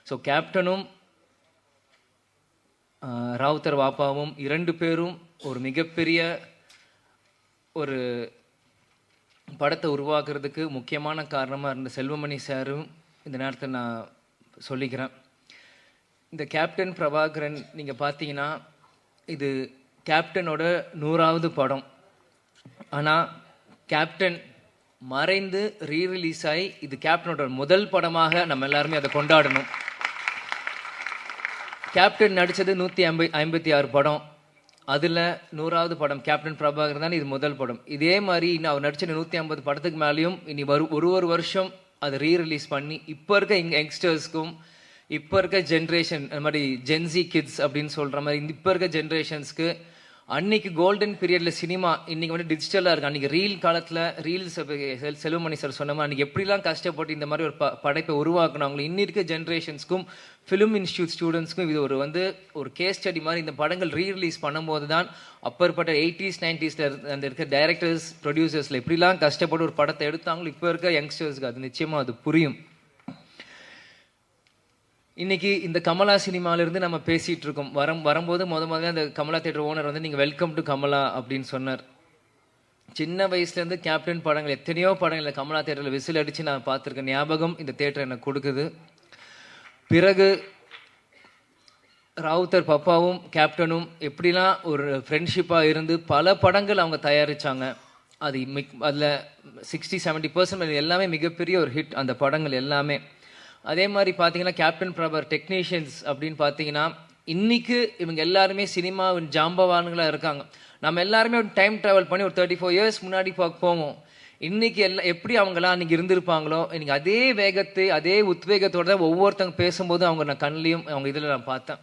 So கேப்டனும் Rowther வாப்பாவும் 2 பேரும் ஒரு மிகப்பெரிய ஒரு படத்தை உருவாக்குறதுக்கு முக்கியமான காரணமாக இருந்த செல்வமணி சாரும் இந்த நேரத்தை நான் சொல்லிக்கிறேன். இந்த கேப்டன் பிரபாகரன் நீங்கள் பார்த்தீங்கன்னா இது கேப்டனோட 100வது படம். ஆனால் கேப்டன் மறைந்து ரீரிலீஸ் ஆகி இது கேப்டனோட முதல் படமாக நம்ம எல்லாருமே அதை கொண்டாடணும். கேப்டன் நடித்தது 156 படம், அதில் 100வது படம் கேப்டன் பிரபாகரன் தான் இது முதல் படம். இதே மாதிரி இன்னும் அவர் நடிச்ச 150 படத்துக்கு மேலேயும் இனி ஒரு வருஷம் அதை ரீரிலீஸ் பண்ணி இப்போ இருக்க யங்ஸ்டர்ஸ்க்கும் இப்போ இருக்க ஜென்ரேஷன் அந்த மாதிரி ஜென்சி கிட்ஸ் அப்படின்னு சொல்கிற மாதிரி இப்போ இருக்க ஜென்ரேஷன்ஸ்க்கு அன்னைக்கு கோல்டன் பீரியடில் சினிமா இன்றைக்கி வந்து டிஜிட்டலாக இருக்குது. அன்றைக்கி ரீல் காலத்தில் ரீல்ஸ் செல்வமணி சார் சொன்ன மாதிரி அன்றைக்கி எப்படிலாம் கஷ்டப்பட்டு இந்த மாதிரி ஒரு படைப்பை உருவாக்குனாங்களோ இன்னி இருக்க ஜென்ரேஷன்ஸ்க்கும் ஃபிலிம் இன்ஸ்டியூட் ஸ்டூடெண்ட்ஸ்க்கும் இது ஒரு கேஸ் ஸ்டடி மாதிரி இந்த படங்கள் ரீரிலீஸ் பண்ணும்போது தான் அப்பற்பட்ட 80s 90s அந்த இருக்க டைரக்டர்ஸ் ப்ரொடியூசர்ஸில் எப்படிலாம் கஷ்டப்பட்டு ஒரு படத்தை எடுத்தாங்களோ இப்போ இருக்க யங்ஸ்டர்ஸ்க்கு அது நிச்சயமாக அது புரியும். இன்னைக்கு இந்த கமலா சினிமாவிலிருந்து நம்ம பேசிகிட்டு இருக்கோம். வரும்போது முதல்ல அந்த கமலா தேட்டர் ஓனர் வந்து நீங்கள் வெல்கம் டு கமலா அப்படின்னு சொன்னார். சின்ன வயசுலேருந்து கேப்டன் படங்கள் எத்தனையோ படங்கள் கமலா தேட்டரில் விசில் அடித்து நான் பார்த்துருக்கேன். ஞாபகம் இந்த தேட்டர் எனக்கு கொடுக்குது. பிறகு ராவுத்தர் பப்பாவும் கேப்டனும் எப்படிலாம் ஒரு ஃப்ரெண்ட்ஷிப்பாக இருந்து பல படங்கள் அவங்க தயாரித்தாங்க. அதில் 60-70% எல்லாமே மிகப்பெரிய ஒரு ஹிட் அந்த படங்கள் எல்லாமே. அதே மாதிரி பார்த்தீங்கன்னா கேப்டன் பிரபாகர் டெக்னீஷியன்ஸ் அப்படின்னு பார்த்தீங்கன்னா இன்றைக்கி இவங்க எல்லாருமே சினிமாவின் ஜாம்பவான்களாக இருக்காங்க. நம்ம எல்லாருமே ஒரு டைம் ட்ராவல் பண்ணி ஒரு 34 இயர்ஸ் முன்னாடி போவோம். இன்றைக்கி எப்படி அவங்களாம் அன்றைக்கி இருந்திருப்பாங்களோ இன்றைக்கி அதே வேகத்தை அதே உத்வேகத்தோடு தான் ஒவ்வொருத்தவங்க பேசும்போது அவங்க நான் கண்ணிலையும் அவங்க இதில் நான் பார்த்தேன்.